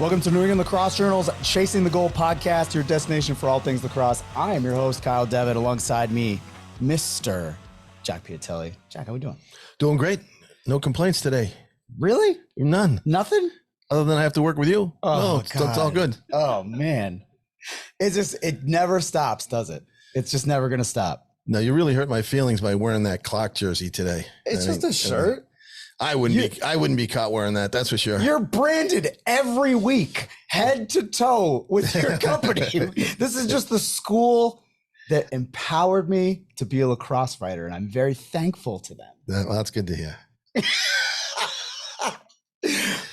Welcome to New England Lacrosse Journal's Chasing the Goal podcast, your destination for all things lacrosse. I am your host, Kyle Devitt. Alongside me, Mr. Jack Piatelli. Jack, how we doing? Doing great. No complaints today. Really? None. Nothing? Other than I have to work with you. Oh, no, it's all good. Oh, man. It never stops, does it? It's just never going to stop. No, you really hurt my feelings by wearing that clock jersey today. It's just a shirt. I wouldn't be caught wearing that. That's for sure. You're branded every week, head to toe, with your company. This is just the school that empowered me to be a lacrosse writer, and I'm very thankful to them. Well, that's good to hear.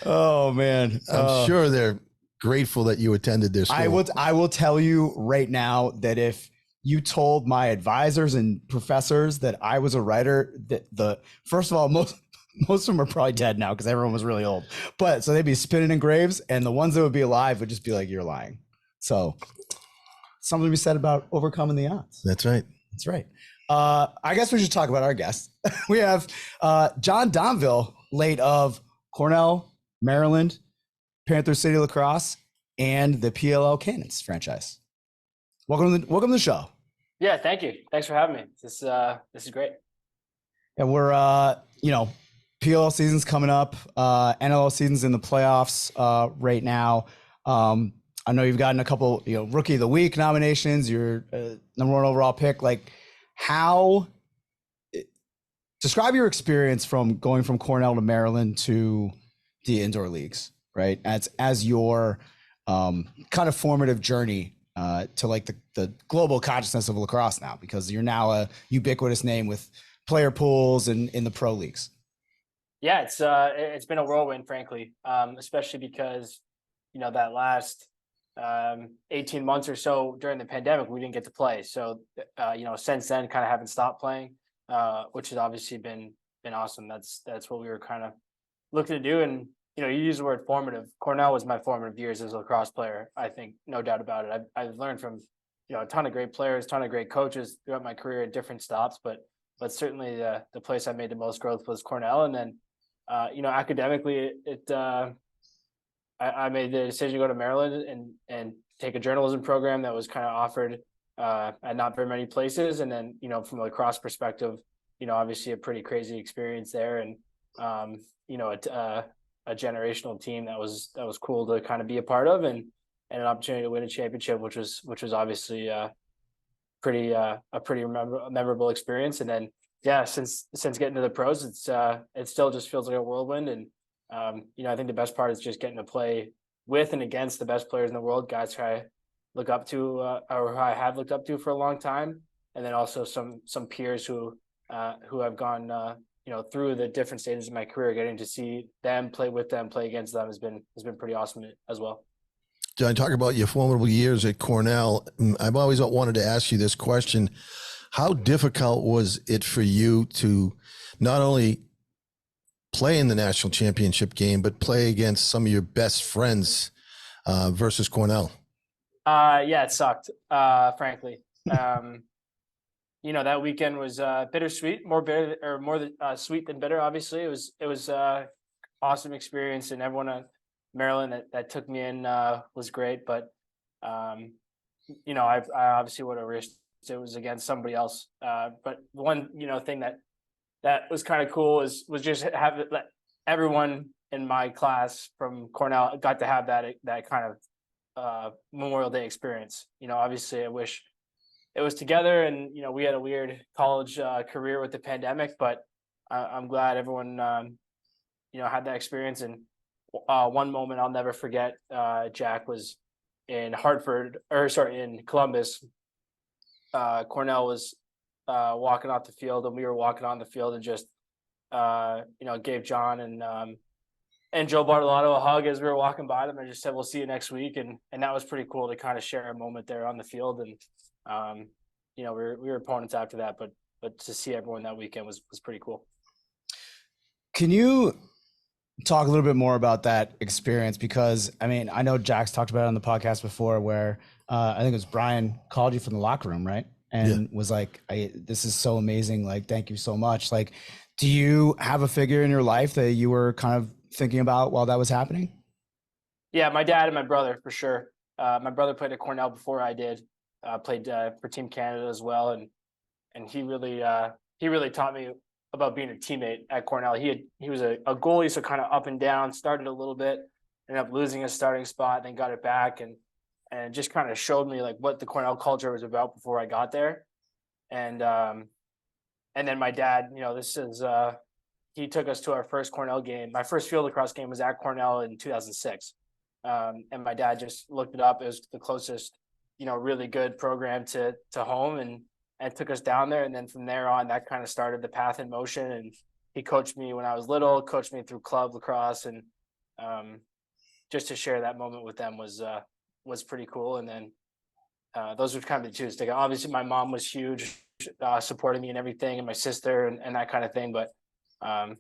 Oh man, I'm sure they're grateful that you attended their school. I will tell you right now that if you told my advisors and professors that I was a writer, that first of all, most of them are probably dead now because everyone was really old. But so they'd be spinning in graves, and the ones that would be alive would just be like, "You're lying." So something to be said about overcoming the odds. That's right. That's right. I guess we should talk about our guest. We have John Donville, late of Cornell, Maryland, Panther City Lacrosse, and the PLL Cannons franchise. Welcome to the show. Yeah, thank you. Thanks for having me. This is great. And we're PLL season's coming up. NLL season's in the playoffs right now. I know you've gotten a couple, Rookie of the Week nominations. You're number one overall pick. Like, describe your experience from going from Cornell to Maryland to the indoor leagues, right? As your kind of formative journey to like the global consciousness of lacrosse now, because you're now a ubiquitous name with player pools and in the pro leagues. Yeah, it's been a whirlwind, frankly, especially because, that last 18 months or so during the pandemic, we didn't get to play. So, since then, kind of haven't stopped playing, which has obviously been awesome. That's what we were kind of looking to do. And, you use the word formative. Cornell was my formative years as a lacrosse player. I think, no doubt about it. I've learned from, a ton of great players, a ton of great coaches throughout my career at different stops, but certainly the place I made the most growth was Cornell. And then, academically, I made the decision to go to Maryland and take a journalism program that was kind of offered at not very many places. And then, from a lacrosse perspective, obviously a pretty crazy experience there, and a generational team that was cool to kind of be a part of, and an opportunity to win a championship, which was obviously a pretty memorable experience. And then, yeah, since getting to the pros, it still just feels like a whirlwind. And I think the best part is just getting to play with and against the best players in the world, guys who I look up to, or who I have looked up to for a long time, and then also some peers who have gone through the different stages of my career. Getting to see them, play with them, play against them has been pretty awesome as well. John, talk about your formidable years at Cornell. I've always wanted to ask you this question. How difficult was it for you to not only play in the national championship game, but play against some of your best friends versus Cornell? Yeah, it sucked, frankly. That weekend was bittersweet, more sweet than bitter. Obviously, it was awesome experience, and everyone in Maryland that took me in was great. But I obviously would have wished it was against somebody else. But one thing that was kind of cool was just have it, everyone in my class from Cornell got to have that kind of Memorial Day experience. Obviously I wish it was together, and we had a weird college career with the pandemic, but I'm glad everyone had that experience. And one moment I'll never forget, Jack, was in in Columbus. Cornell was walking off the field, and we were walking on the field, and just gave John and Joe Bartolotto a hug as we were walking by them, and just said, "We'll see you next week." And that was pretty cool to kind of share a moment there on the field. And we were opponents after that, but to see everyone that weekend was pretty cool. Can you talk a little bit more about that experience? Because I know Jack's talked about it on the podcast before, where I think it was Brian called you from the locker room, right? And was like, this is so amazing. Like, thank you so much. Like, do you have a figure in your life that you were kind of thinking about while that was happening? Yeah, my dad and my brother for sure. My brother played at Cornell before I did. Played for Team Canada as well, and he really taught me about being a teammate at Cornell. He was a goalie, so kind of up and down. Started a little bit, ended up losing his starting spot, then got it back, and just kind of showed me like what the Cornell culture was about before I got there. And then my dad, this is he took us to our first Cornell game. My first field lacrosse game was at Cornell in 2006. And my dad just looked it up. It was the closest, really good program to home, and took us down there. And then from there on, that kind of started the path in motion. And he coached me when I was little, coached me through club lacrosse, and just to share that moment with them was pretty cool. And then those were kind of the two sticks. Obviously, my mom was huge, supporting me and everything, and my sister and that kind of thing. But my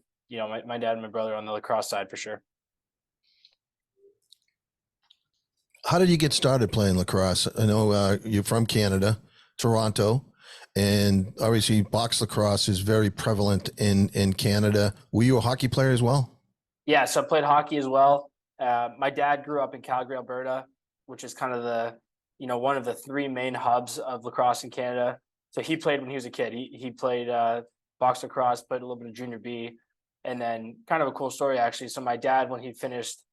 dad and my brother on the lacrosse side for sure. How did you get started playing lacrosse? I know you're from Canada, Toronto, and obviously box lacrosse is very prevalent in Canada. Were you a hockey player as well? Yeah, so I played hockey as well. My dad grew up in Calgary, Alberta, which is kind of one of the three main hubs of lacrosse in Canada. So he played when he was a kid. He played box lacrosse, played a little bit of junior B, and then kind of a cool story actually. So my dad, when he finished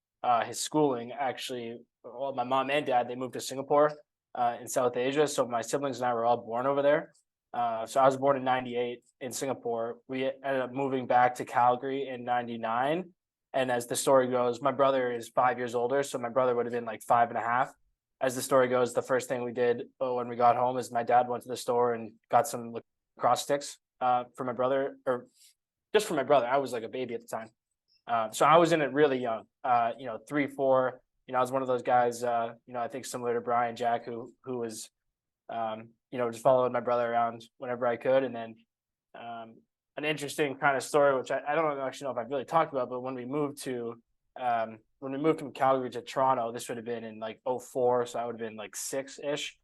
his schooling, actually, well, my mom and dad, they moved to Singapore in South Asia. So my siblings and I were all born over there. So I was born in '98 in Singapore. We ended up moving back to Calgary in '99. And as the story goes, my brother is 5 years older. So my brother would have been like 5.5. As the story goes, the first thing we did when we got home is my dad went to the store and got some lacrosse sticks for my brother, or just for my brother. I was like a baby at the time. So I was in it really young, 3, 4. I was one of those guys, I think similar to Brian Jack, who was, just following my brother around whenever I could. And then an interesting kind of story, which I don't actually know if I've really talked about, but when we moved from Calgary to Toronto, this would have been in like '04, so I would have been like 6-ish.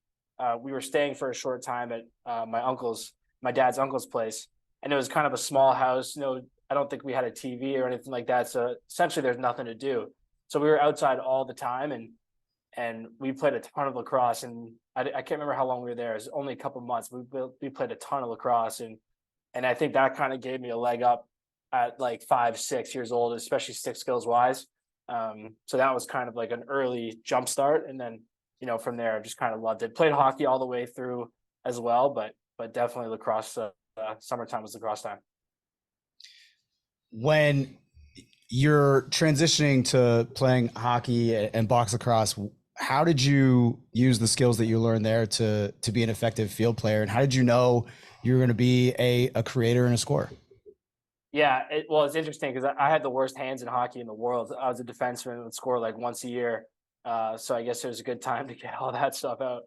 We were staying for a short time at my dad's uncle's place, and it was kind of a small house. I don't think we had a TV or anything like that, so essentially there's nothing to do. So we were outside all the time, and we played a ton of lacrosse. And I can't remember how long we were there. It was only a couple months. We played a ton of lacrosse, and I think that kind of gave me a leg up at like 5, 6 years old, especially stick skills wise. So that was kind of like an early jump start. And then, from there, I just kind of loved it. Played hockey all the way through as well, but definitely lacrosse, summertime was lacrosse time. When you're transitioning to playing hockey and box lacrosse, how did you use the skills that you learned there to be an effective field player? And how did you know you were going to be a creator and a scorer? Yeah, it's interesting because I had the worst hands in hockey in the world. I was a defenseman and would score like once a year. So I guess it was a good time to get all that stuff out.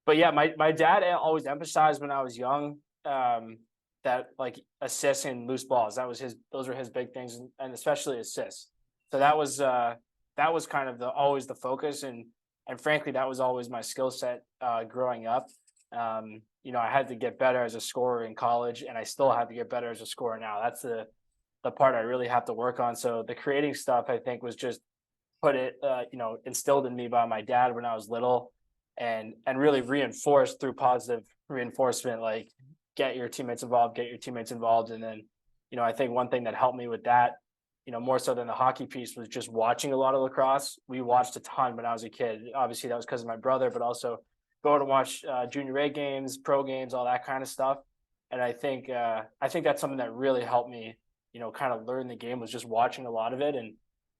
But yeah, my dad always emphasized when I was young that like assists and loose balls. Those were his big things, and especially assists. So that was kind of always the focus, and frankly, that was always my skill set growing up. I had to get better as a scorer in college, and I still have to get better as a scorer now. That's the part I really have to work on. So the creating stuff, I think, was just instilled in me by my dad when I was little, and really reinforced through positive reinforcement, like get your teammates involved. And then, I think one thing that helped me with that, more so than the hockey piece, was just watching a lot of lacrosse. We watched a ton when I was a kid. Obviously, that was because of my brother, but also go to watch junior A games, pro games, all that kind of stuff. And I think that's something that really helped me, kind of learn the game, was just watching a lot of it. And,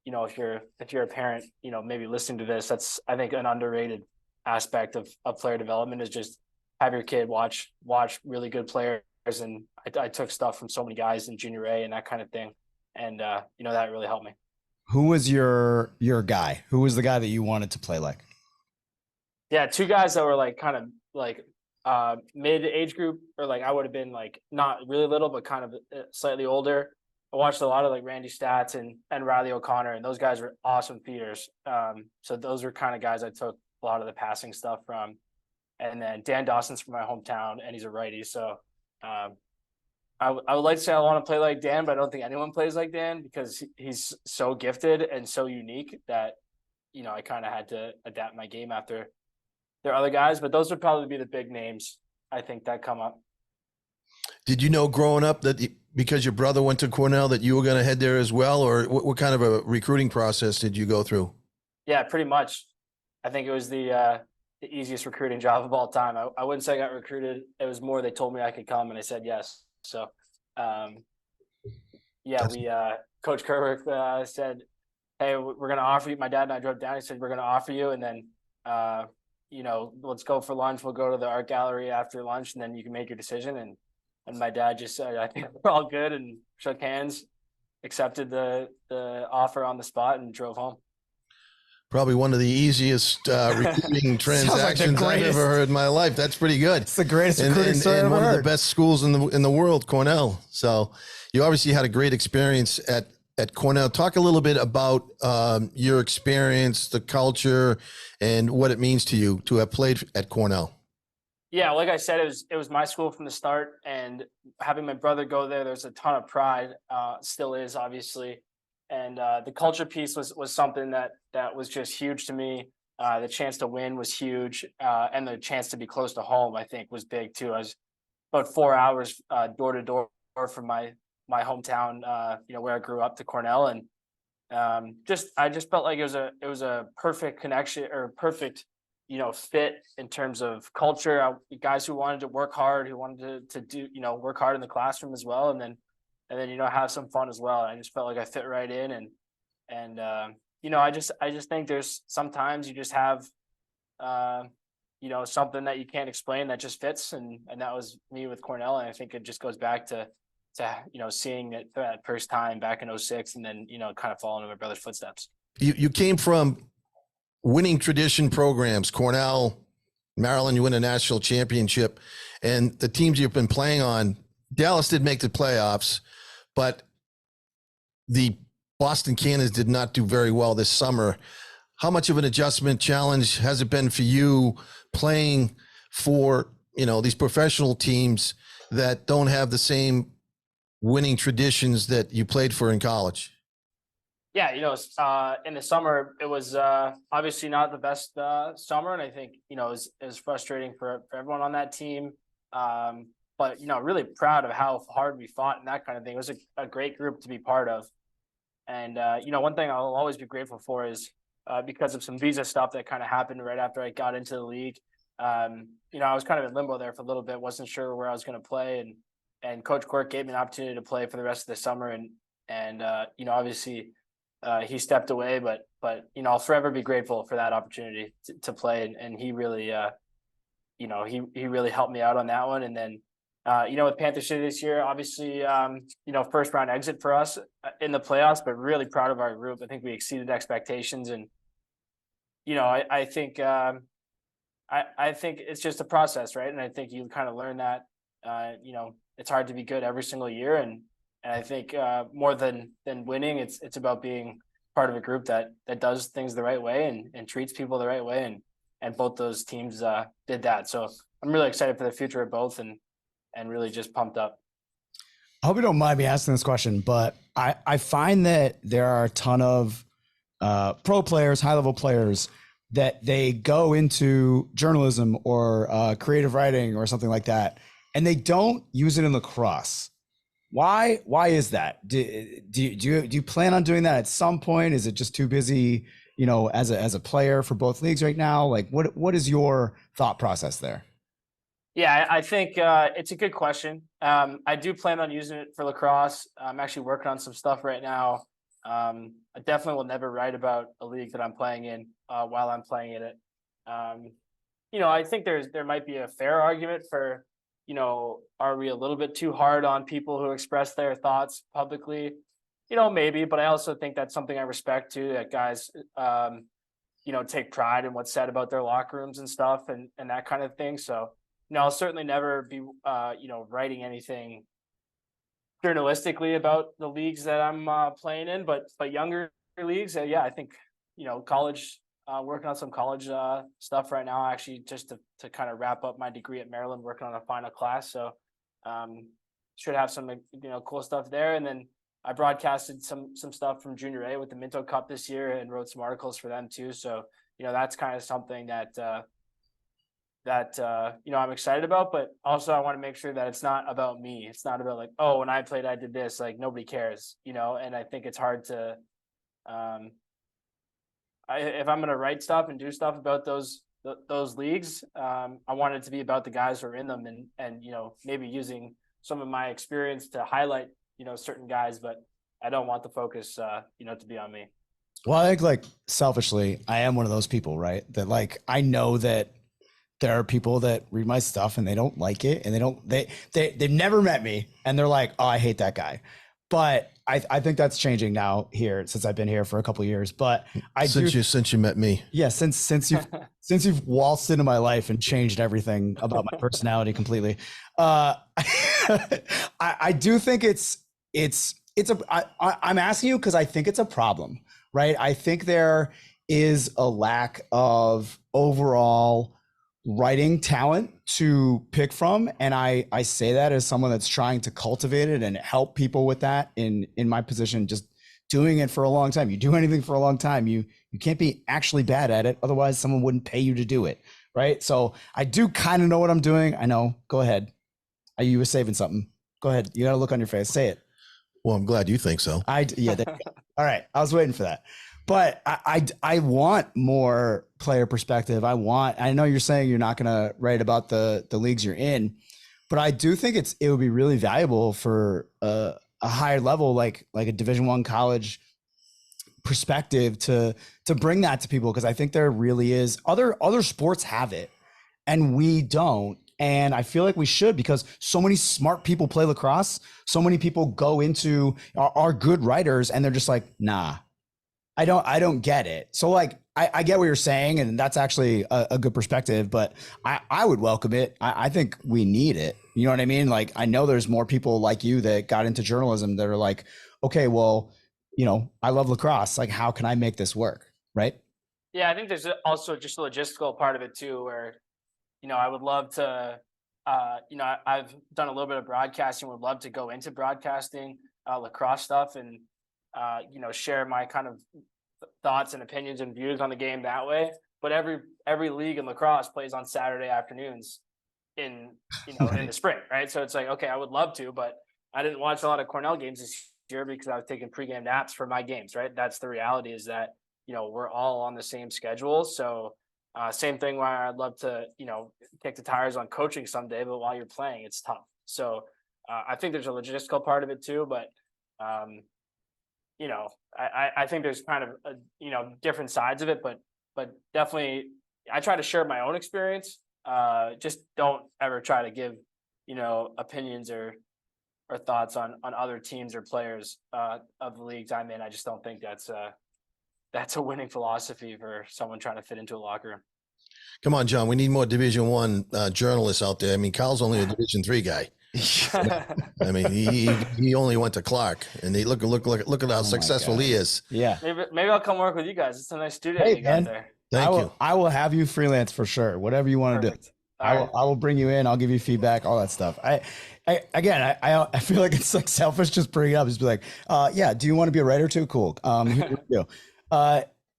if you're a parent, maybe listening to this, that's, I think, an underrated aspect of player development, is just have your kid watch really good players. And I took stuff from so many guys in junior A and that kind of thing. And, that really helped me. Who was your guy? Who was the guy that you wanted to play like? Yeah, two guys that were like kind of like mid age group, or like I would have been like not really little, but kind of slightly older. I watched a lot of like Randy Stats and Riley O'Connor, and those guys were awesome feeders. So those were kind of guys I took a lot of the passing stuff from. And then Dan Dawson's from my hometown, and he's a righty. So I would like to say I want to play like Dan, but I don't think anyone plays like Dan because he's so gifted and so unique that, I kind of had to adapt my game after there are other guys, but those would probably be the big names I think that come up. Did you know growing up that because your brother went to Cornell that you were going to head there as well, or what kind of a recruiting process did you go through? Yeah, pretty much. I think it was the easiest recruiting job of all time. I wouldn't say I got recruited. It was more they told me I could come and I said yes. So, yeah, That's- we Coach Kerwick said, "Hey, we're going to offer you." My dad and I drove down. He said, "We're going to offer you, and then let's go for lunch. We'll go to the art gallery after lunch, and then you can make your decision." And my dad just said, "I think we're all good," and shook hands, accepted the offer on the spot, and drove home. Probably one of the easiest recruiting Sounds like the transactions I've greatest. ever heard in my life. That's pretty good. It's the greatest recruiting story I've and ever one of the heard. best schools in the world, Cornell. So you obviously had a great experience at Cornell. Talk a little bit about your experience, the culture, and what it means to you to have played at Cornell. Yeah, like I said, it was my school from the start, and having my brother go there's a ton of pride. Still is, obviously, and the culture piece was something that was just huge to me. The chance to win was huge, and the chance to be close to home, I think, was big too. I was about 4 hours door to door from my hometown, where I grew up, to Cornell, and I just felt like it was a perfect connection, or perfect fit in terms of culture. Guys who wanted to work hard, who wanted to do work hard in the classroom as well, and then have some fun as well. I just felt like I fit right in, and I just think there's sometimes you just have something that you can't explain that just fits, and that was me with Cornell. And I think it just goes back to seeing it for that first time back in 06, and then kind of following in my brother's footsteps. You came from winning tradition programs, Cornell, Maryland, you win a national championship, and the teams you've been playing on, Dallas did make the playoffs, but the Boston Cannons did not do very well this summer. How much of an adjustment challenge has it been for you playing for, these professional teams that don't have the same winning traditions that you played for in college? Yeah, in the summer, it was obviously not the best summer, and I think it was frustrating for everyone on that team. But really proud of how hard we fought and that kind of thing. It was a great group to be part of, and one thing I'll always be grateful for is because of some visa stuff that kind of happened right after I got into the league. I was kind of in limbo there for a little bit, wasn't sure where I was going to play, and Coach Quirk gave me an opportunity to play for the rest of the summer, and obviously. He stepped away, but I'll forever be grateful for that opportunity to play, and he really he really helped me out on that one. And then with Panther City this year, obviously first round exit for us in the playoffs, but really proud of our group. I think we exceeded expectations, and I think I think it's just a process, right? And I think you kind of learn that it's hard to be good every single year, and I think more than winning, it's about being part of a group that does things the right way and treats people the right way, and both those teams did that. So I'm really excited for the future of both, and really just pumped up. I hope you don't mind me asking this question, but I find that there are a ton of pro players, high level players, that they go into journalism or creative writing or something like that, and they don't use it in lacrosse. Why is that? Do you plan on doing that at some point? Is it just too busy, as a player for both leagues right now? Like, what is your thought process there? Yeah, I think it's a good question. I do plan on using it for lacrosse. I'm actually working on some stuff right now. I definitely will never write about a league that I'm playing in while I'm playing in it. I think there might be a fair argument for, are we a little bit too hard on people who express their thoughts publicly? Maybe, but I also think that's something I respect too, that guys, take pride in what's said about their locker rooms and stuff, and that kind of thing. So, I'll certainly never be, writing anything journalistically about the leagues that I'm playing in, but younger leagues, yeah, I think, college, working on some college stuff right now, actually, just to kind of wrap up my degree at Maryland, working on a final class. So should have some cool stuff there. And then I broadcasted some stuff from Junior A with the Minto Cup this year and wrote some articles for them too. So that's kind of something that I'm excited about, but also I want to make sure that it's not about me. It's not about like, oh, when I played, I did this, like nobody cares, and I think it's hard to, if I'm going to write stuff and do stuff about those leagues, I want it to be about the guys who are in them and maybe using some of my experience to highlight, certain guys, but I don't want the focus, to be on me. Well, I think like selfishly, I am one of those people, right? That like, I know that there are people that read my stuff and they don't like it and they've never met me and they're like, oh, I hate that guy. But I think that's changing now here since I've been here for a couple of years. But since you met me. Yeah. Since you've waltzed into my life and changed everything about my personality completely. I do think I'm asking you because I think it's a problem, right? I think there is a lack of overall writing talent to pick from. And I say that as someone that's trying to cultivate it and help people with that in my position, just doing it for a long time. You do anything for a long time, you can't be actually bad at it. Otherwise someone wouldn't pay you to do it. Right. So I do kind of know what I'm doing. I know. Go ahead. You were saving something. Go ahead. You got a look on your face. Say it. Well, I'm glad you think so. Yeah. All right. I was waiting for that. But I want more player perspective. I know you're saying you're not going to write about the leagues you're in, but I do think it would be really valuable for a higher level, like a Division I college perspective to bring that to people. Cause I think there really is other sports have it and we don't. And I feel like we should, because so many smart people play lacrosse. So many people go into are good writers and they're just like, nah, I don't get it. So like, I get what you're saying. And that's actually a good perspective, but I would welcome it. I think we need it. You know what I mean? Like, I know there's more people like you that got into journalism that are like, okay, well, I love lacrosse. Like, how can I make this work? Right. Yeah. I think there's also just a logistical part of it too, where, I would love to, I've done a little bit of broadcasting, would love to go into broadcasting lacrosse stuff and, share my kind of thoughts and opinions and views on the game that way. But every league in lacrosse plays on Saturday afternoons in the spring, right? So it's like, okay, I would love to, but I didn't watch a lot of Cornell games this year because I was taking pregame naps for my games, right? That's the reality, is that, we're all on the same schedule. So same thing where I'd love to, kick the tires on coaching someday, but while you're playing, it's tough. So I think there's a logistical part of it too, but I think there's kind of different sides of it, but definitely I try to share my own experience. Just don't ever try to give, opinions or thoughts on other teams or players of the leagues I'm in. I just don't think that's a winning philosophy for someone trying to fit into a locker room. Come on, John. We need more Division I journalists out there. I mean, Kyle's only a Division III guy. I mean, he only went to Clark, and they look at how successful he is. Yeah. Maybe I'll come work with you guys. It's a nice studio you got there. Thank you. I will have you freelance for sure. Whatever you want to do. I will bring you in. I'll give you feedback, all that stuff. I feel like it's like selfish just bringing it up. Just be like, yeah, do you want to be a writer too? Cool. Here we go.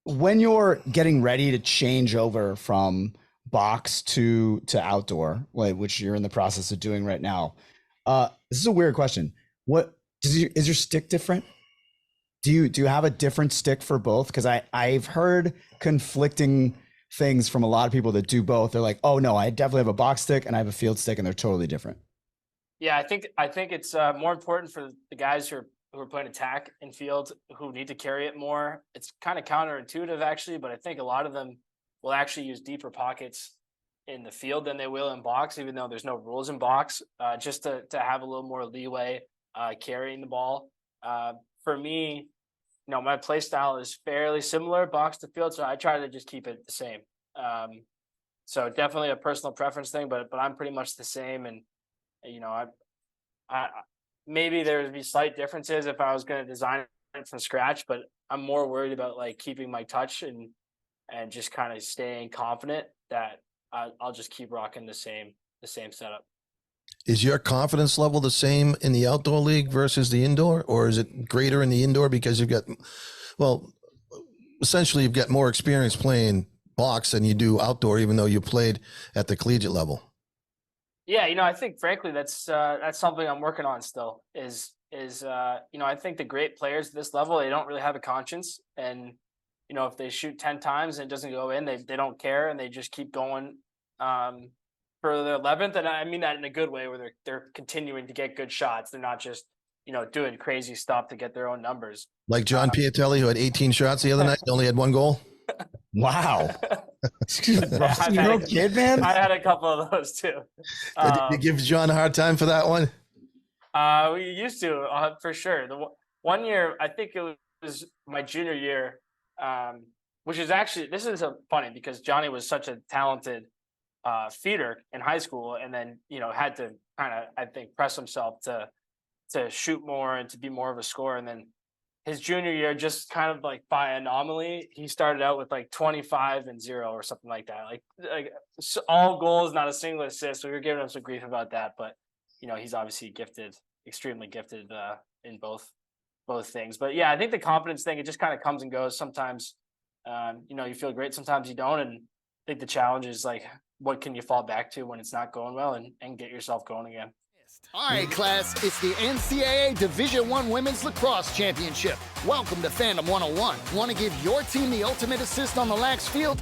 When you're getting ready to change over from box to outdoor, which you're in the process of doing right now, this is a weird question. What is your stick different? Do you have a different stick for both? Because I've heard conflicting things from a lot of people that do both. They're like, oh no, I definitely have a box stick and I have a field stick, and they're totally different. Yeah, I think it's more important for the guys who are playing attack in field, who need to carry it more. It's kind of counterintuitive actually, but I think a lot of them will actually use deeper pockets in the field than they will in box, even though there's no rules in box, just to have a little more leeway carrying the ball. For me, my play style is fairly similar box to field, so I try to just keep it the same. So definitely a personal preference thing, but I'm pretty much the same. And I maybe there would be slight differences if I was going to design it from scratch, but I'm more worried about like keeping my touch and just kind of staying confident that I'll just keep rocking the same setup. Is your confidence level the same in the outdoor league versus the indoor, or is it greater in the indoor because you've got, well, essentially you've got more experience playing box than you do outdoor, even though you played at the collegiate level? Yeah, I think frankly that's something I'm working on still. I think the great players at this level, they don't really have a conscience, and if they shoot 10 times and it doesn't go in, they don't care, and they just keep going for the 11th. And I mean that in a good way, where they're continuing to get good shots. They're not just doing crazy stuff to get their own numbers. Like John Piatelli, who had 18 shots the other night, only had one goal. Wow. No kid, man. I had a couple of those too. Did you give John a hard time for that one? We used to, for sure. The one year, I think it was my junior year, which is actually, this is funny because Johnny was such a talented feeder in high school, and then had to kind of, I think, press himself to shoot more and to be more of a scorer. And then his junior year, just kind of like by anomaly, he started out with like 25 and 0 or something like that. Like all goals, not a single assist. We were giving him some grief about that, but he's obviously gifted, extremely gifted in both things. But yeah, I think the confidence thing, it just kind of comes and goes. Sometimes, you feel great. Sometimes you don't. And I think the challenge is like, what can you fall back to when it's not going well, and get yourself going again. All right, class, it's the NCAA Division I Women's Lacrosse Championship. Welcome to Fandom 101. Want to give your team the ultimate assist on the lax field?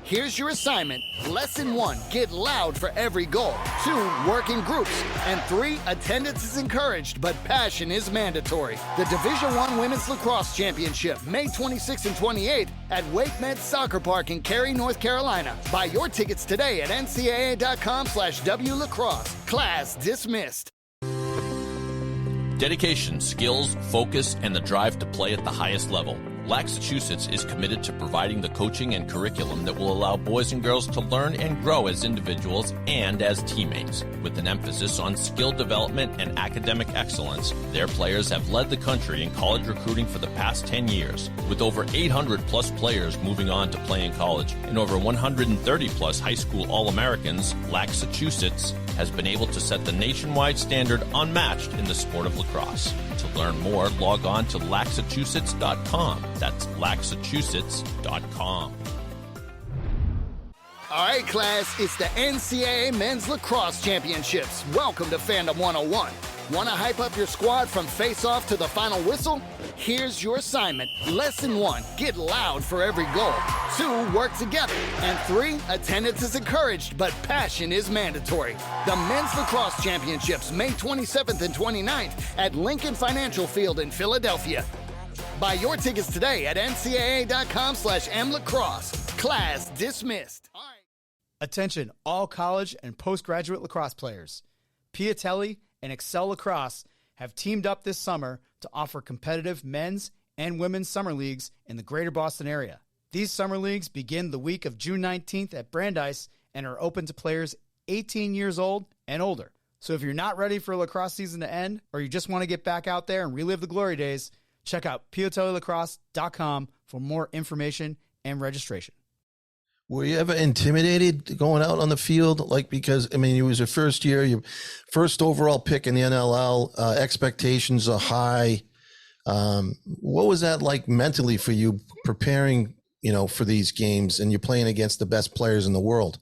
Here's your assignment. Lesson 1, get loud for every goal. 2, work in groups. And 3, attendance is encouraged, but passion is mandatory. The Division I Women's Lacrosse Championship, May 26th and 28th at Wake Med Soccer Park in Cary, North Carolina. Buy your tickets today at ncaa.com/wlacrosse. Class dismissed. Dedication, skills, focus, and the drive to play at the highest level. Massachusetts is committed to providing the coaching and curriculum that will allow boys and girls to learn and grow as individuals and as teammates. With an emphasis on skill development and academic excellence, their players have led the country in college recruiting for the past 10 years. With over 800 plus players moving on to play in college and over 130 plus high school All-Americans, Massachusetts has been able to set the nationwide standard unmatched in the sport of lacrosse. To learn more, log on to laxachusetts.com. That's laxachusetts.com. All right, class, it's the NCAA Men's Lacrosse Championships. Welcome to Fandom 101. Want to hype up your squad from face-off to the final whistle? Here's your assignment. Lesson 1, get loud for every goal. 2, work together. And 3, attendance is encouraged, but passion is mandatory. The Men's Lacrosse Championships, May 27th and 29th at Lincoln Financial Field in Philadelphia. Buy your tickets today at ncaa.com/mlacrosse. Class dismissed. All right. Attention, all college and postgraduate lacrosse players. Piatelli and Excel Lacrosse have teamed up this summer to offer competitive men's and women's summer leagues in the greater Boston area. These summer leagues begin the week of June 19th at Brandeis and are open to players 18 years old and older. So if you're not ready for lacrosse season to end, or you just want to get back out there and relive the glory days, check out piatelilacrosse.com for more information and registration. Were you ever intimidated going out on the field? Like, because, I mean, it was your first year, your first overall pick in the NLL, expectations are high. What was that like mentally for you preparing, for these games, and you're playing against the best players in the world?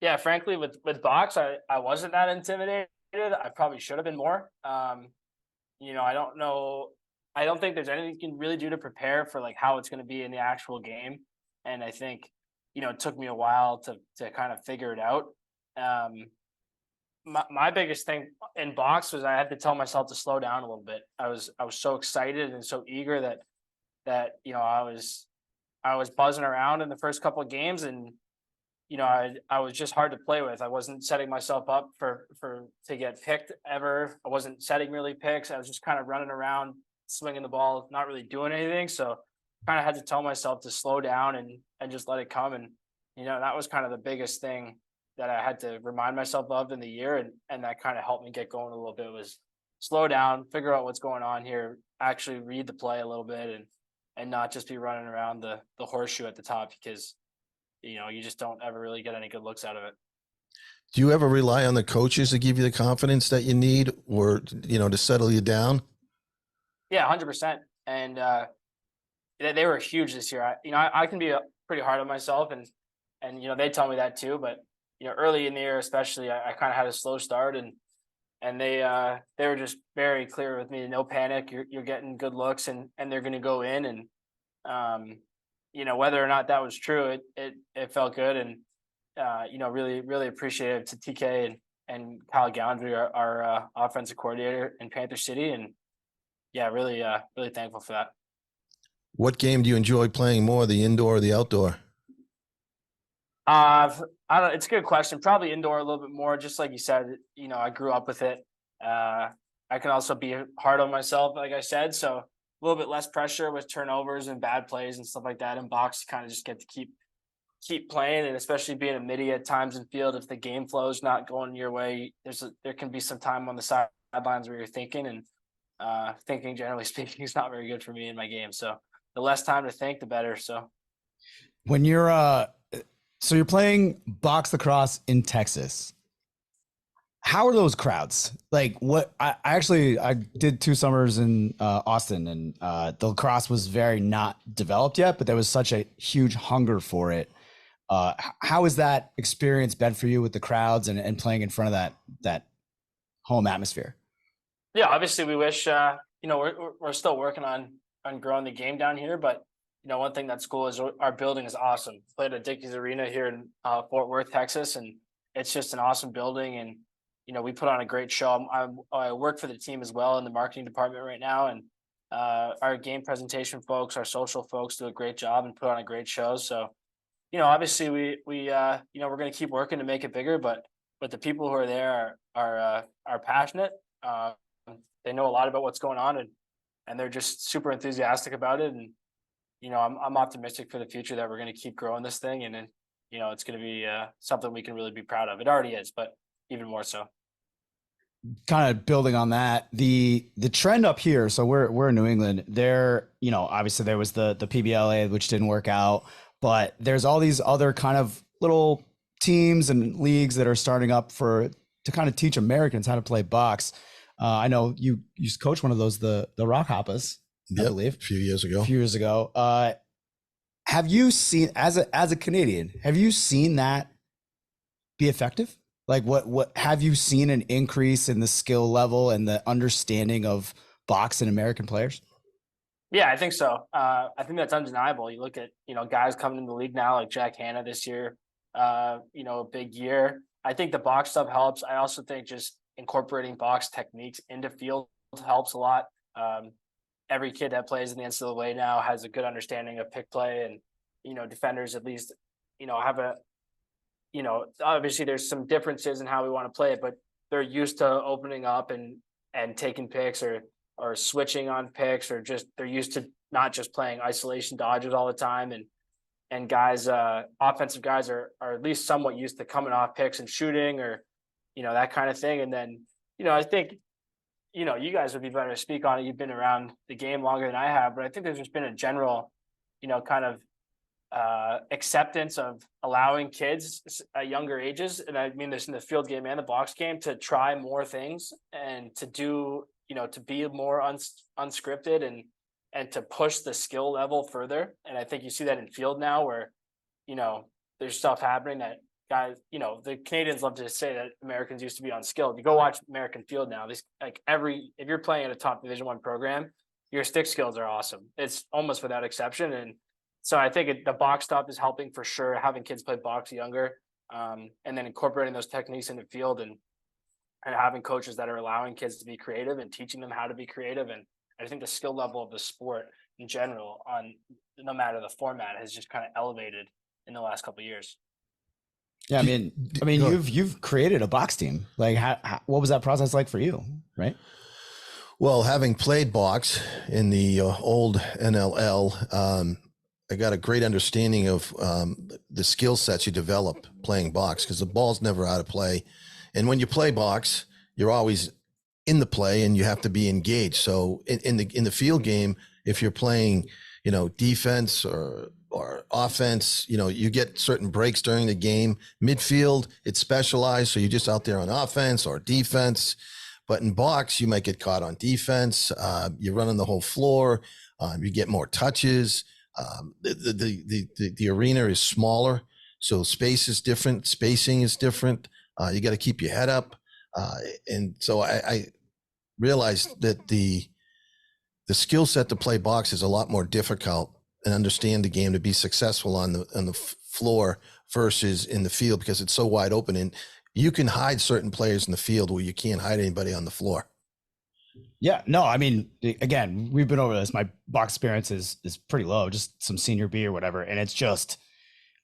Yeah, frankly, with box, I wasn't that intimidated. I probably should have been more. I don't know. I don't think there's anything you can really do to prepare for like how it's going to be in the actual game. And I think, it took me a while to kind of figure it out. My biggest thing in box was I had to tell myself to slow down a little bit. I was so excited and so eager that I was buzzing around in the first couple of games, and I was just hard to play with. I wasn't setting myself up to get picked ever. I wasn't setting really picks. I was just kind of running around, swinging the ball, not really doing anything. So kind of had to tell myself to slow down and just let it come. And, that was kind of the biggest thing that I had to remind myself of in the year. And that kind of helped me get going a little bit, was slow down, figure out what's going on here, actually read the play a little bit, and not just be running around the horseshoe at the top, because, you just don't ever really get any good looks out of it. Do you ever rely on the coaches to give you the confidence that you need, or, to settle you down? Yeah, 100%. And they were huge this year. I can be pretty hard on myself, and they tell me that too. But early in the year, especially, I kind of had a slow start, and they were just very clear with me. No panic. You're getting good looks, and they're going to go in. And whether or not that was true, it felt good. And really really appreciative to TK and Kyle Gallantry, our offensive coordinator in Panther City, and yeah, really really thankful for that. What game do you enjoy playing more, the indoor or the outdoor? I don't. It's a good question. Probably indoor a little bit more, just like you said. I grew up with it. I can also be hard on myself, like I said. So a little bit less pressure with turnovers and bad plays and stuff like that. In box, you kind of just get to keep playing, and especially being a midi at times in field, if the game flow is not going your way, there can be some time on the sidelines where you're thinking, and thinking, generally speaking, is not very good for me in my game. So the less time to think, the better. So When you're so you're playing box lacrosse in Texas, how are those crowds? Like, what I did 2 summers in Austin, and the lacrosse was very not developed yet, but there was such a huge hunger for it. How has that experience been for you with the crowds and playing in front of that home atmosphere? yeah, obviously we wish we're still working on growing the game down here, but one thing that's cool is our building is awesome. Played at Dickies Arena here in Fort Worth, Texas, and it's just an awesome building. And we put on a great show. I work for the team as well in the marketing department right now, and our game presentation folks, our social folks do a great job and put on a great show. So obviously we're going to keep working to make it bigger, but the people who are there are passionate. They know a lot about what's going on, and they're just super enthusiastic about it. And I'm optimistic for the future that we're going to keep growing this thing, and then it's going to be something we can really be proud of. It already is, but even more so. Kind of building on that, the trend up here. So we're in New England. There, obviously there was the PBLA, which didn't work out, but there's all these other kind of little teams and leagues that are starting up to kind of teach Americans how to play box. I know you used to coach one of those, the Rock Hoppers, I believe, a few years ago. Have you seen, as a Canadian, have you seen that be effective? Like, what have you seen an increase in the skill level and the understanding of box and American players? Yeah, I think so. I think that's undeniable. You look at, guys coming in the league now, like Jack Hanna this year, a big year. I think the box stuff helps. I also think just incorporating box techniques into field helps a lot. Every kid that plays in the NCAA now has a good understanding of pick play, and, defenders at least, have obviously there's some differences in how we want to play it, but they're used to opening up and taking picks or switching on picks, or just they're used to not just playing isolation dodges all the time. And guys, offensive guys are at least somewhat used to coming off picks and shooting, or, that kind of thing. And then, I think, you guys would be better to speak on it. You've been around the game longer than I have, but I think there's just been a general, kind of acceptance of allowing kids at younger ages, and I mean this in the field game and the box game, to try more things and to do, to be more unscripted and to push the skill level further. And I think you see that in field now, where there's stuff happening that guys, the Canadians love to say that Americans used to be unskilled. You go watch American field now, if you're playing at a top Division I program, your stick skills are awesome. It's almost without exception. And so I think the box stuff is helping for sure, having kids play box younger, and then incorporating those techniques in the field, and having coaches that are allowing kids to be creative and teaching them how to be creative. And I think the skill level of the sport in general, on no matter the format, has just kind of elevated in the last couple of years. Yeah, I mean, you've created a box team. Like, what was that process like for you, right? Well, having played box in the old NLL, I got a great understanding of the skill sets you develop playing box, because the ball's never out of play. And when you play box, you're always in the play and you have to be engaged. So in the field game, if you're playing, defense or or offense, you get certain breaks during the game. Midfield, it's specialized, so you're just out there on offense or defense. But in box, you might get caught on defense. You're running the whole floor. You get more touches. The arena is smaller, so space is different. Spacing is different. You got to keep your head up. And so I realized that the skill set to play box is a lot more difficult and understand the game to be successful on the floor versus in the field, because it's so wide open, and you can hide certain players in the field where you can't hide anybody on the floor. Yeah, no, I mean, again, we've been over this. My box experience is pretty low, just some senior B or whatever. And it's just,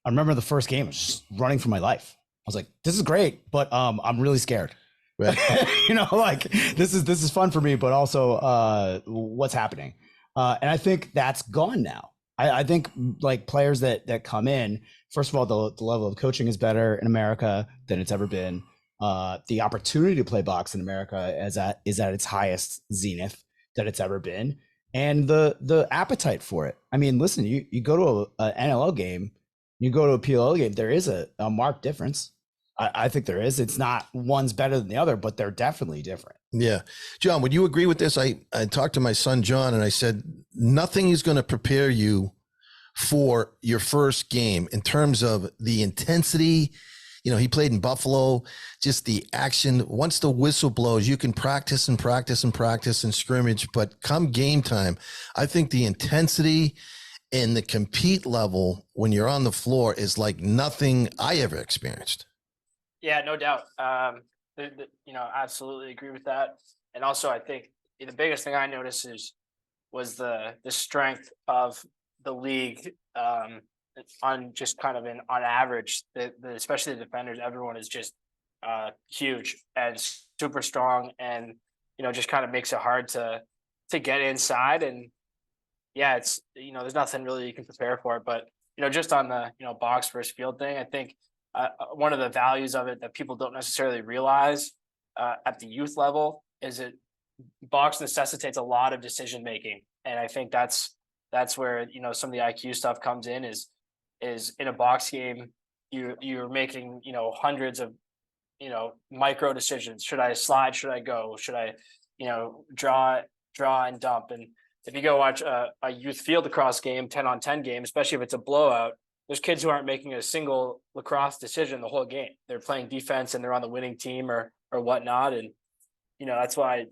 I remember the first game, I was just running for my life. I was like, this is great, but I'm really scared. Right. Like this is fun for me, but also what's happening. And I think that's gone now. I think like players that come in, first of all, the level of coaching is better in America than it's ever been. The opportunity to play box in America is at its highest zenith that it's ever been. And the appetite for it. I mean, listen, you go to an NLL game, you go to a PLL game, there is a marked difference. I think there is. It's not one's better than the other, but they're definitely different. Yeah. John, would you agree with this? I talked to my son, John, and I said, nothing is going to prepare you for your first game in terms of the intensity. He played in Buffalo, just the action. Once the whistle blows, you can practice and practice and practice and scrimmage. But come game time, I think the intensity and the compete level when you're on the floor is like nothing I ever experienced. Yeah, no doubt. Absolutely agree with that. And also, I think the biggest thing I noticed was the strength of the league on just kind of on average. Especially the defenders, everyone is just huge and super strong, and just kind of makes it hard to get inside. And yeah, it's there's nothing really you can prepare for it. But just on the box versus field thing, I think. One of the values of it that people don't necessarily realize at the youth level is that box necessitates a lot of decision making, and I think that's where some of the IQ stuff comes in. Is in a box game you're making hundreds of micro decisions. Should I slide? Should I go? Should I draw and dump? And if you go watch a youth field lacrosse game, 10-on-10 game, especially if it's a blowout, there's kids who aren't making a single lacrosse decision the whole game. They're playing defense and they're on the winning team or whatnot. And, that's why,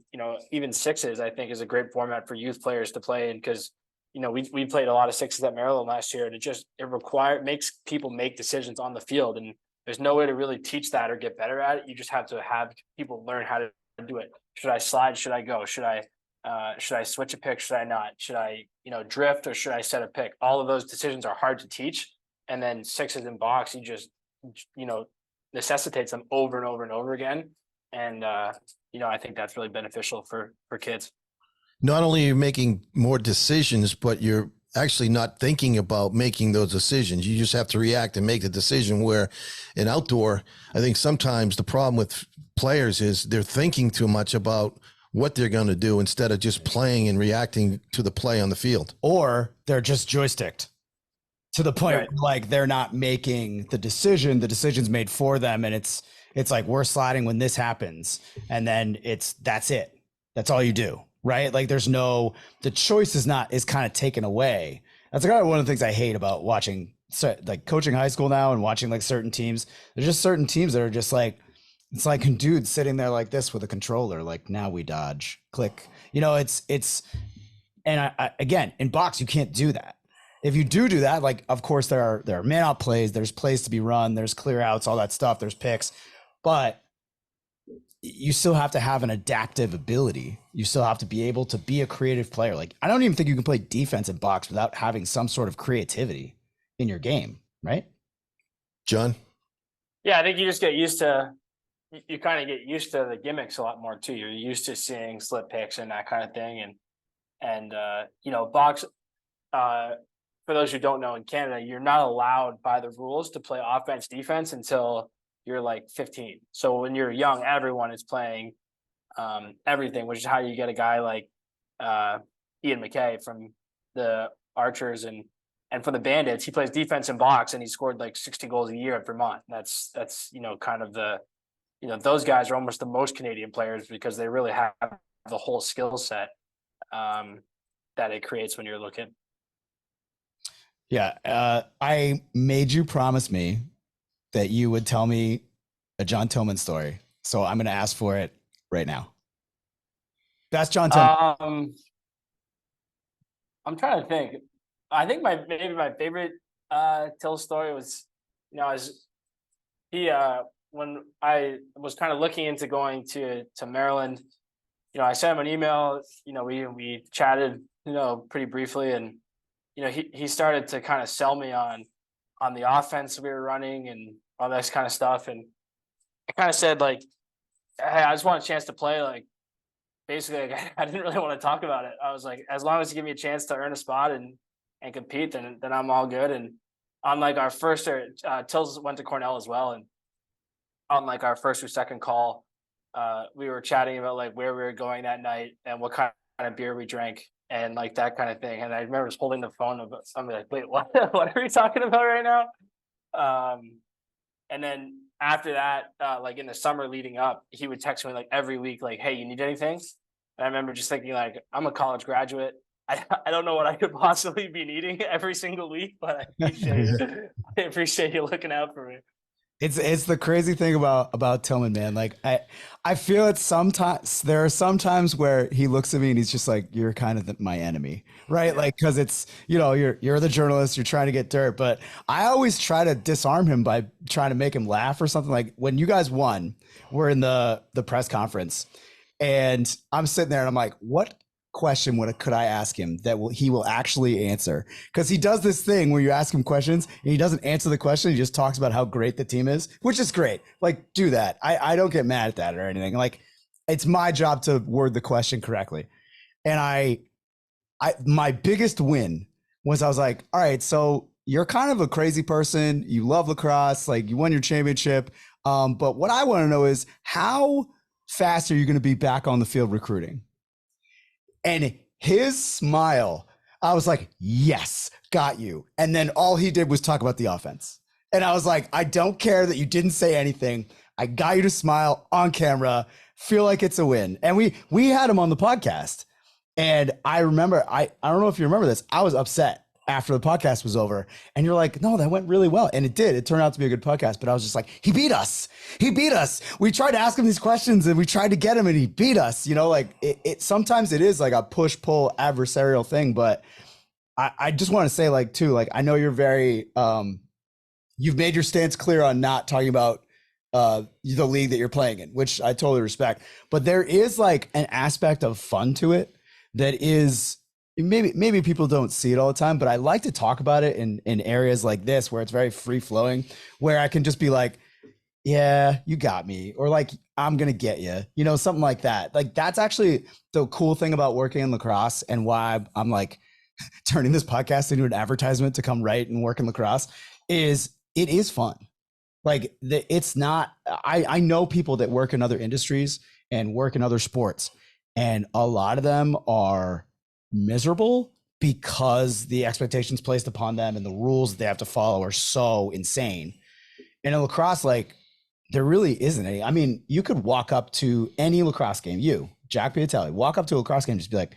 even sixes, I think, is a great format for youth players to play in, because, we played a lot of sixes at Maryland last year, and it makes people make decisions on the field. And there's no way to really teach that or get better at it. You just have to have people learn how to do it. Should I slide? Should I go? Should I switch a pick? Should I not? Should I, drift, or should I set a pick? All of those decisions are hard to teach. And then sixes in box, you just, necessitates them over and over and over again. And, I think that's really beneficial for kids. Not only are you making more decisions, but you're actually not thinking about making those decisions. You just have to react and make the decision, where in outdoor, I think sometimes the problem with players is they're thinking too much about what they're going to do instead of just playing and reacting to the play on the field. Or they're just joysticked. To the point right. Where, like, they're not making the decision's made for them. And it's like, we're sliding when this happens. And then that's it. That's all you do. Right. Like the choice is kind of taken away. That's kind of one of the things I hate about watching, like coaching high school now and watching like certain teams. There's just certain teams that are just like, it's like a dude sitting there like this with a controller, like, now we dodge, click, and I again, in box, you can't do that. If you do that, like, of course there are man out plays, there's plays to be run, there's clear outs, all that stuff, there's picks, but you still have to have an adaptive ability. You still have to be able to be a creative player. Like, I don't even think you can play defense in box without having some sort of creativity in your game, right? John? Yeah, I think you just get used to, you kind of get used to the gimmicks a lot more too. You're used to seeing slip picks and that kind of thing. And box, for those who don't know, in Canada, you're not allowed by the rules to play offense, defense until you're like 15. So when you're young, everyone is playing everything, which is how you get a guy like Ian McKay from the Archers and And for the Bandits, he plays defense and box, and he scored like 60 goals a year at Vermont. That's kind of those guys are almost the most Canadian players because they really have the whole skill set that it creates when you're looking. Yeah, I made you promise me that you would tell me a John Tillman story, so I'm going to ask for it right now. That's John Tillman. I'm trying to think. I think my favorite Till story was, when I was kind of looking into going to Maryland, I sent him an email, we chatted, pretty briefly, and he started to kind of sell me on the offense we were running and all that kind of stuff, and I kind of said like, hey, I just want a chance to play. Like, basically, like, I didn't really want to talk about it. I was like, as long as you give me a chance to earn a spot and compete, then I'm all good. And on like our first, Tills went to Cornell as well, and on like our first or second call, we were chatting about like where we were going that night and what kind of beer we drank and like that kind of thing. And I remember just holding the phone about something like, wait, what are we talking about right now? And then after that, like in the summer leading up, he would text me like every week, like, hey, you need anything? And I remember just thinking like, I'm a college graduate. I don't know what I could possibly be needing every single week, but I appreciate you looking out for me. It's the crazy thing about Tillman, man. Like I feel it sometimes. There are some times where he looks at me and he's just like, "You're kind of my enemy," right? Yeah. Like, because it's you're the journalist, you're trying to get dirt, but I always try to disarm him by trying to make him laugh or something. Like when you guys won, we're in the press conference, and I'm sitting there and I'm like, "What question could I ask him that he will actually answer?" Because he does this thing where you ask him questions and he doesn't answer the question. He just talks about how great the team is, which is great. Like, do that. I don't get mad at that or anything. Like, it's my job to word the question correctly. And I my biggest win was I was like, all right, so you're kind of a crazy person. You love lacrosse, like you won your championship. But what I want to know is how fast are you going to be back on the field recruiting? And his smile, I was like, yes, got you. And then all he did was talk about the offense. And I was like, I don't care that you didn't say anything. I got you to smile on camera, feel like it's a win. And we had him on the podcast. And I remember, I don't know if you remember this, I was upset after the podcast was over. And you're like, no, that went really well. And it did. It turned out to be a good podcast. But I was just like, he beat us. He beat us. We tried to ask him these questions and we tried to get him and he beat us. Like it sometimes it is like a push-pull adversarial thing. But I just want to say like, too, like, I know you're very, you've made your stance clear on not talking about the league that you're playing in, which I totally respect. But there is like an aspect of fun to it that is, maybe people don't see it all the time, but I like to talk about it in areas like this where it's very free flowing, where I can just be like, yeah, you got me. Or like, I'm going to get you, something like that. Like, that's actually the cool thing about working in lacrosse and why I'm like turning this podcast into an advertisement to come write and work in lacrosse is it is fun. Like it's not, I know people that work in other industries and work in other sports, and a lot of them are miserable because the expectations placed upon them and the rules that they have to follow are so insane. And in lacrosse, like, there really isn't any. I mean, you could walk up to any lacrosse game, Jack Piatelli, walk up to a lacrosse game and just be like,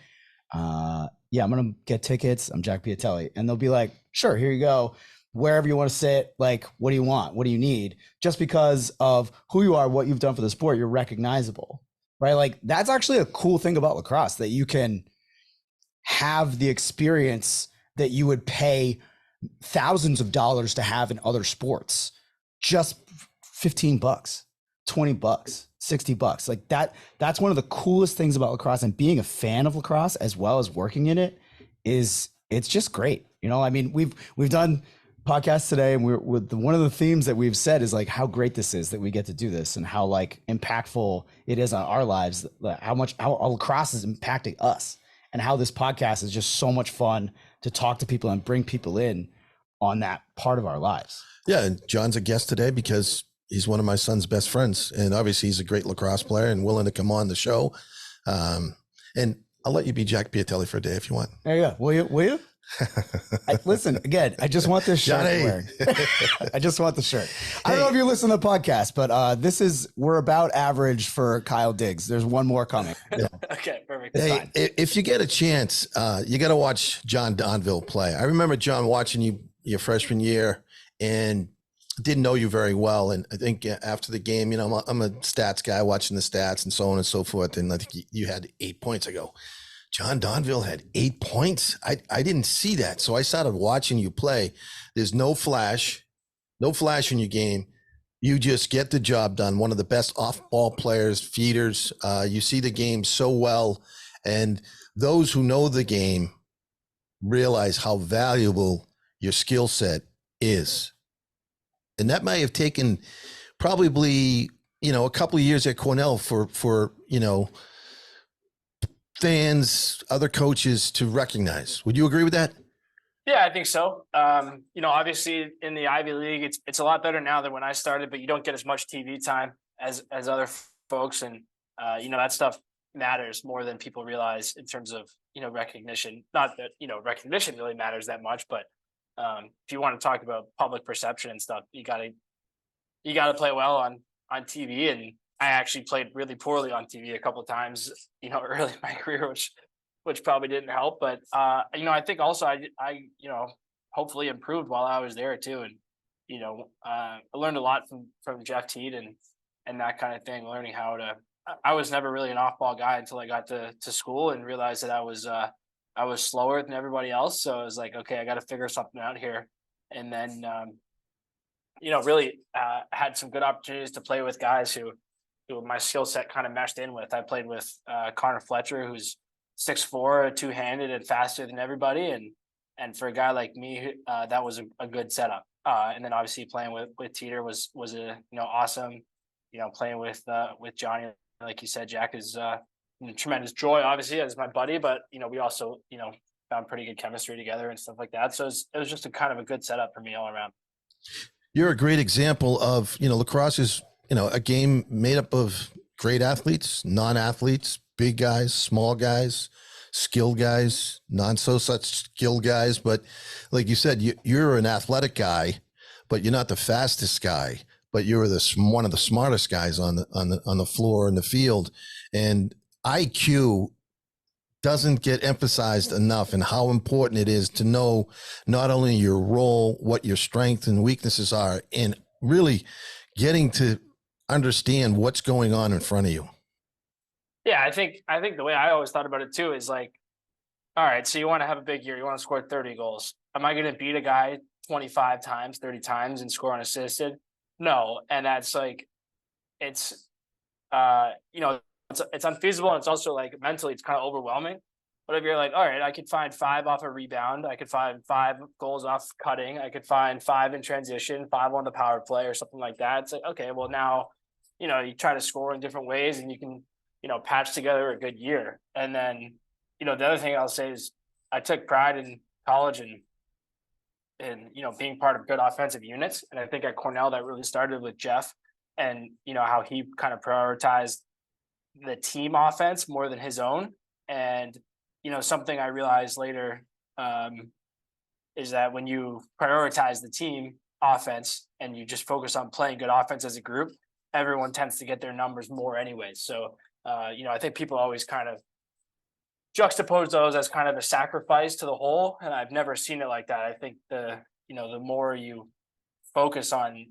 yeah, I'm gonna get tickets, I'm Jack Piatelli, and they'll be like, sure, here you go, wherever you want to sit, like, what do you want, what do you need? Just because of who you are, what you've done for the sport, you're recognizable, right? Like, that's actually a cool thing about lacrosse, that you can have the experience that you would pay thousands of dollars to have in other sports, just $15, $20, $60. Like that's one of the coolest things about lacrosse, and being a fan of lacrosse as well as working in it it's just great. I mean, we've done podcasts today, and one of the themes that we've said is like how great this is that we get to do this, and how like impactful it is on our lives, how lacrosse is impacting us, and how this podcast is just so much fun to talk to people and bring people in on that part of our lives. Yeah. And John's a guest today because he's one of my son's best friends. And obviously he's a great lacrosse player and willing to come on the show. And I'll let you be Jack Piatelli for a day if you want. There you go. Will you? Listen, again, I just want this shirt. Johnny. Wearing. I just want the shirt. I don't know if you listen to the podcast, but we're about average for Kyle Diggs. There's one more coming. Okay, perfect. Hey, if you get a chance, you got to watch John Donville play. I remember, John, watching you your freshman year and didn't know you very well. And I think after the game, I'm a stats guy, watching the stats and so on and so forth. And I think you had 8 points. I go, John Donville had 8 points. I didn't see that. So I started watching you play. There's no flash in your game. You just get the job done. One of the best off-ball players, feeders. You see the game so well. And those who know the game realize how valuable your skill set is. And that may have taken probably, a couple of years at Cornell for fans, other coaches to recognize. Would you agree with that? Yeah, I think so. Obviously in the Ivy League, it's a lot better now than when I started, but you don't get as much TV time as other folks. And, that stuff matters more than people realize in terms of, recognition. Not that, recognition really matters that much, but if you want to talk about public perception and stuff, you gotta play well on TV. And I actually played really poorly on TV a couple of times, early in my career, which probably didn't help. But I think also I hopefully improved while I was there too. And I learned a lot from Jeff Teed and that kind of thing. Learning how to. I was never really an off-ball guy until I got to school and realized that I was slower than everybody else. So I was like, okay, I got to figure something out here. And then really had some good opportunities to play with guys who my skill set kind of meshed in with. I played with Connor Fletcher, who's 6'4", two-handed and faster than everybody. And for a guy like me, that was a good setup. And then obviously playing with Teeter was awesome. Playing with Johnny, like you said, Jack is a tremendous joy, obviously, as my buddy, but we also, found pretty good chemistry together and stuff like that. So it was just a kind of a good setup for me all around. You're a great example of, lacrosse is, a game made up of great athletes, non-athletes, big guys, small guys, skilled guys, non-so-such skilled guys. But like you said, you're an athletic guy, but you're not the fastest guy, but you're one of the smartest guys on the floor in the field. And IQ doesn't get emphasized enough, and how important it is to know not only your role, what your strengths and weaknesses are, and really getting to understand what's going on in front of you. Yeah, I think the way I always thought about it too is like, all right, so you want to have a big year, you want to score 30 goals. Am I going to beat a guy 25 times, 30 times and score unassisted? No. And that's like, it's unfeasible. And it's also like mentally, it's kind of overwhelming. But if you're like, all right, I could find 5 off a rebound. I could find 5 goals off cutting. I could find 5 in transition, 5 on the power play or something like that. It's like, okay, well now, you try to score in different ways and you can, patch together a good year. And then, the other thing I'll say is I took pride in college and being part of good offensive units. And I think at Cornell that really started with Jeff and, how he kind of prioritized the team offense more than his own. And, something I realized later is that when you prioritize the team offense and you just focus on playing good offense as a group, everyone tends to get their numbers more anyways. So, I think people always kind of juxtapose those as kind of a sacrifice to the whole. And I've never seen it like that. I think the more you focus on,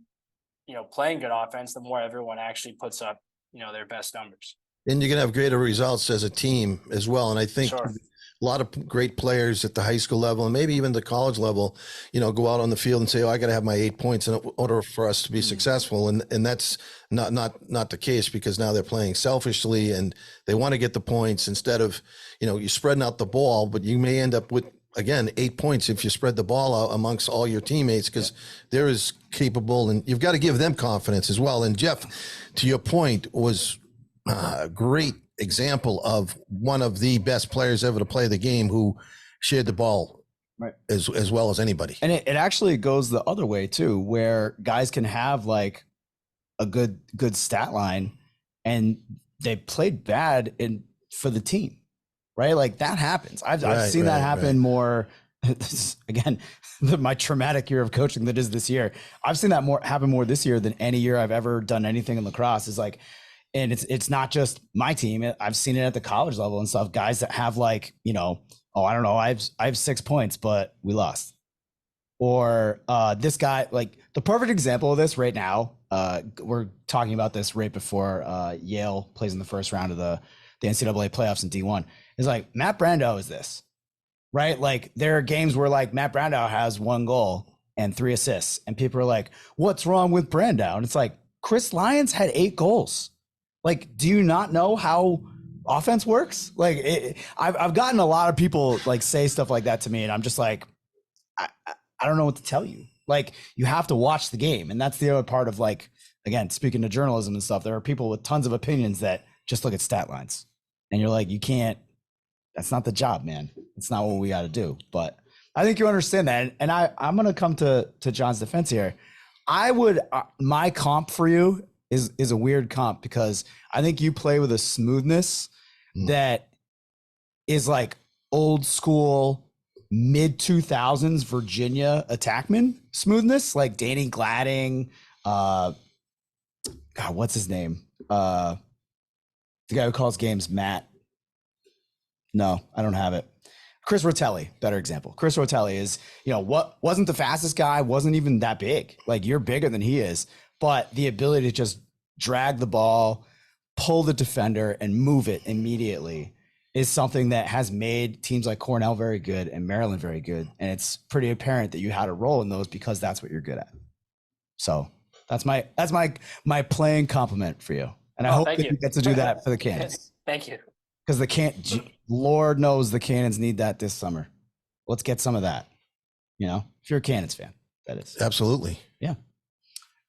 playing good offense, the more everyone actually puts up, their best numbers. And you're going to have greater results as a team as well. And I think Sure. a lot of great players at the high school level and maybe even the college level, go out on the field and say, oh, I got to have my 8 points in order for us to be successful. And that's not the case, because now they're playing selfishly and they want to get the points instead of, you're spreading out the ball, but you may end up with, again, 8 points if you spread the ball out amongst all your teammates, because they're as capable, and you've got to give them confidence as well. And Jeff, to your point, was a great example of one of the best players ever to play the game, who shared the ball right as well as anybody. And it actually goes the other way too, where guys can have like a good stat line and they played bad for the team, right? Like that happens. I've seen that happen more again, my traumatic year of coaching that is this year. I've seen that happen more this year than any year I've ever done anything in lacrosse. Is like, and it's not just my team. I've seen it at the college level and stuff. Guys that have like, oh, I don't know, I have 6 points, but we lost. Or this guy, like the perfect example of this right now. We're talking about this right before Yale plays in the first round of the NCAA playoffs in D1. Is like Matt Brandau is this. Right? Like there are games where like Matt Brandau has 1 goal and 3 assists and people are like, what's wrong with Brandau? And it's like, Chris Lyons had 8 goals. Like, do you not know how offense works? Like I've gotten a lot of people like say stuff like that to me. And I'm just like, I don't know what to tell you. Like you have to watch the game. And that's the other part of like, again, speaking to journalism and stuff, there are people with tons of opinions that just look at stat lines and you're like, you can't, that's not the job, man. It's not what we got to do. But I think you understand that. And I'm going to come to John's defense here. I would, my comp for you is a weird comp because I think you play with a smoothness that is like old school mid 2000s Virginia attackman smoothness, like Danny Gladding. God, what's his name? The guy who calls games, Matt. No, I don't have it. Chris Rotelli, better example. Chris Rotelli is, what wasn't the fastest guy, wasn't even that big. Like you're bigger than he is, but the ability to just drag the ball, pull the defender and move it immediately is something that has made teams like Cornell very good and Maryland very good. And it's pretty apparent that you had a role in those because that's what you're good at. So that's my playing compliment for you. And I hope that you get to do that for the Cannons. Thank you. Because Lord knows the Cannons need that this summer. Let's get some of that. If you're a Cannons fan, that is. Absolutely. Yeah.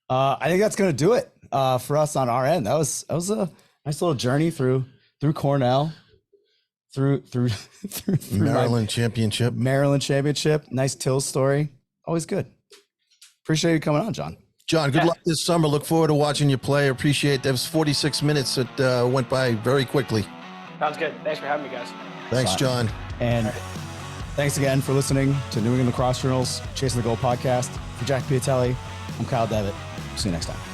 I think that's going to do it for us on our end. That was a nice little journey through Cornell, through Maryland championship. Nice Tills story. Always good. Appreciate you coming on, John. John, good luck this summer. Look forward to watching you play. Appreciate that. It was 46 minutes that went by very quickly. Sounds good. Thanks for having me, guys. Thanks, John. And thanks again for listening to New England Lacrosse Journal's Chasing the Goal podcast. For Jack Piatelli, I'm Kyle Devitt. See you next time.